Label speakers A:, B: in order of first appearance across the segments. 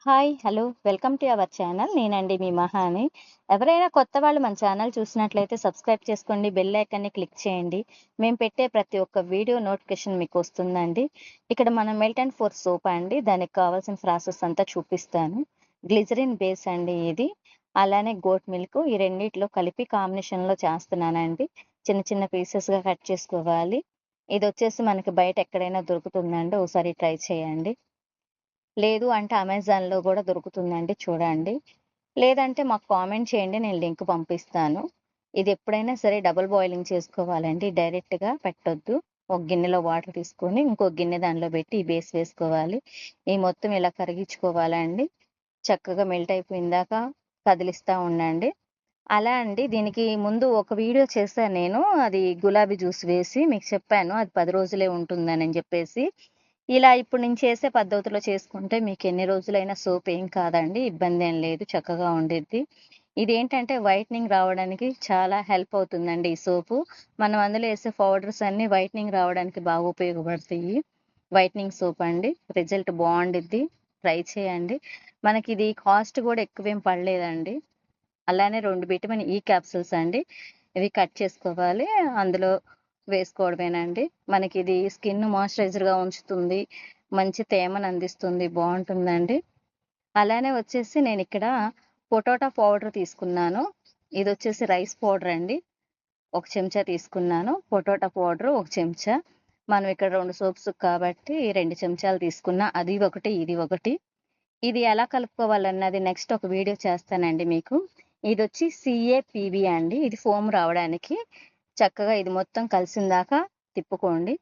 A: Hi! Hello! Welcome to our channel. నేనండి మీ మహాని. ఎవరైనా కొత్త వాళ్ళు మన ఛానల్ చూసినట్లయితే సబ్స్క్రైబ్ చేసుకోండి. బెల్ ఐకాన్‌ని క్లిక్ చేయండి. మేము పెట్టే ప్రతి ఒక్క వీడియో నోటిఫికేషన్ మీకొస్తుందండి. ఇక్కడ మనం మెల్ట్ అండ్ ఫోర్ సోప్ అండి. దానికి కావాల్సిన ప్రాసెస్ అంతా చూపిస్తాను. గ్లిజరిన్ బేస్ అండి ఇది. అలానే గోట్ మిల్క్ ఈ రెండిట్లో కలిపి కాంబినేషన్‌లో చేస్తున్నానండి. చిన్న చిన్న పీసెస్‌గా కట్ చేసుకోవాలి. ఇదొచ్చేసి మనకి బయట ఎక్కడైనా దొరుకుతుందండి. ఒకసారి ట్రై చేయండి. లేదు అంటే అమెజాన్‌లో గూడా దొరుకుతుందండి చూడండి. లేదంటే మాకు కామెంట్ చేయండి. నేను లింక్ పంపిస్తాను. ఇది ఎప్పుడైనా సరే డబుల్ బాయిలింగ్ చేసుకోవాలండి. డైరెక్ట్‌గా పెట్టొద్దు. ఒక గిన్నెలో వాటర్ తీసుకొని, ఇంకో గిన్నె దానిలో పెట్టి ఈ బేస్ వేసుకోవాలి. ఈ మొత్తం ఇలా కరిగించుకోవాలండి. చక్కగా మెల్ట్ అయిపోయిందాక కదిలిస్తా ఉండండి. అలా అండి దీనికి ముందు ఒక వీడియో చేశాను నేను. అది గులాబీ జ్యూస్ వేసి మీకు చెప్పాను. అది 10 రోజులే ఉంటుందనని జెప్పేసి. ఇలా ఇప్పుడు నేను చేసే పద్ధతిలో చేసుకుంటే మీకెన్ని రోజులైనా సోప్ ఏం కాదండి. ఇబ్బందేం లేదు. చక్కగా ఉండిద్ది. ఇదేంటంటే వైట్‌నింగ్ రావడానికి చాలా హెల్ప్ అవుతుందండి ఈ సోపు. మనం అందులో ఏసే పౌడర్స్ అన్నీ వైట్‌నింగ్ రావడానికి బాగా ఉపయోగపడతాయి. వైట్‌నింగ్ సోప్ అండి. రిజల్ట్ బావుండిద్ది. ట్రై చేయండి. మనకిది కాస్ట్ గూడా ఎక్కువేం పడలేదండి. అలానే 2 విటమిన్ ఈ క్యాప్సూల్స్ అండి. ఇవి కట్ చేసుకోవాలి. అందులో వేసుకోవడమేనండి. మనకిది స్కిన్ మాయిశ్చరైజర్‌గా ఉంచుతుంది. మంచి తేమను అందిస్తుంది. బావుంటుందండి. అలానే వచ్చేసి నేనిక్కడ పొటాటో పౌడర్ తీసుకున్నాను. ఇదొచ్చేసి రైస్ పౌడర్ అండి. ఒక చెంచా తీసుకున్నాను. పొటాటో పౌడర్ ఒక చెంచా. మనం ఇక్కడ 2 సోప్స్ కాబట్టి 2 చెంచాలు తీసుకున్నా. అది ఒకటి, ఇది ఒకటి. ఇది ఎలా కలుపుకోవాలన్నది నెక్స్ట్ ఒక వీడియో చేస్తానండి మీకు. ఇదొచ్చి CAPV అండి. ఇది ఫోమ్ రావడానికి. చక్కగా ఇది మొత్తం కలిసిందాకా తిప్పుకోండి.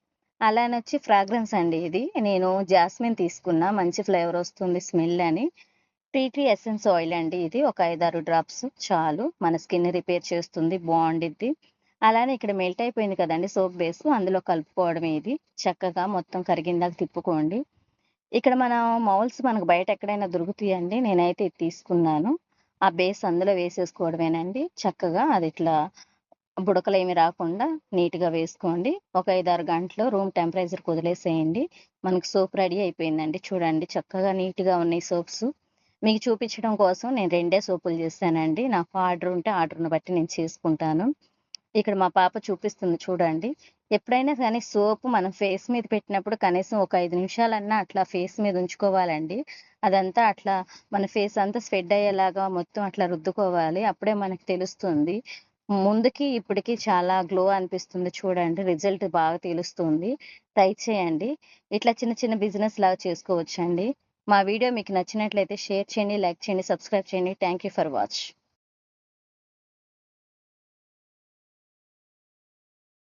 A: అలానొచ్చి ఫ్రాగ్రెన్స్ అండి ఇది. నేను జాస్మిన్ తీసుకున్నా. మంచి ఫ్లేవర్ వస్తుంది స్మెల్ అని. టీ ట్రీ ఎసెన్స్ ఆయిల్ అండి ఇది. ఒక 5, 6 డ్రాప్స్ చాలు. మన స్కిన్ రిపేర్ చేస్తుంది. బావుండిద్ది. అలానే ఇక్కడ మెల్ట్ అయిపోయింది కదండీ సోప్ బేసు. అందులో కలుపుకోవడమే ఇది. చక్కగా మొత్తం కరిగిందాక తిప్పుకోండి. ఇక్కడ మనం మౌల్డ్స్ మనకు బయట ఎక్కడైనా దొరుకుతాయండి. నేనైతే ఇది తీసుకున్నాను. ఆ బేస్ అందులో వేసేసుకోవడమేనండి. చక్కగా అదిట్లా బుడకలేమి రాకుండా నీట్‌గా వేసుకోండి. ఒక 5, 6 గంటలు రూమ్ టెంపరేచర్‌కి వదిలేసేయండి. మనకు సోప్ రెడీ అయిపోయిందండి. చూడండి చక్కగా నీట్‌గా ఉన్నాయి సోప్స్. మీకు చూపించడం కోసం నేను 2 సోపులు చేశానండి. నాకు ఆర్డర్ ఉంటే ఆర్డర్‌ని బట్టి నేను చేసుకుంటాను. ఇక్కడ మా పాప చూపిస్తుంది చూడండి. ఎప్పుడైనా కానీ సోపు మనం ఫేస్ మీద పెట్టినప్పుడు కనీసం ఒక 5 నిమిషాలన్నా అట్లా ఫేస్ మీద ఉంచుకోవాలండి. అదంతా అట్లా మన ఫేస్ అంతా స్ప్రెడ్ అయ్యేలాగా మొత్తం అట్లా రుద్దుకోవాలి. అప్పుడే మనకు తెలుస్తుంది. ముందుకి, ఇప్పటికి చాలా గ్లో అనిపిస్తుంది చూడండి. రిజల్ట్ బాగా తెలుస్తుంది. ట్రై చేయండి. ఇట్లా చిన్న చిన్న బిజినెస్ లాగా చేసుకోవచ్చండి. మా వీడియో మీకు నచ్చినట్లయితే షేర్ చేయండి, లైక్ చేయండి, సబ్స్క్రైబ్ చేయండి. Thank you for watch.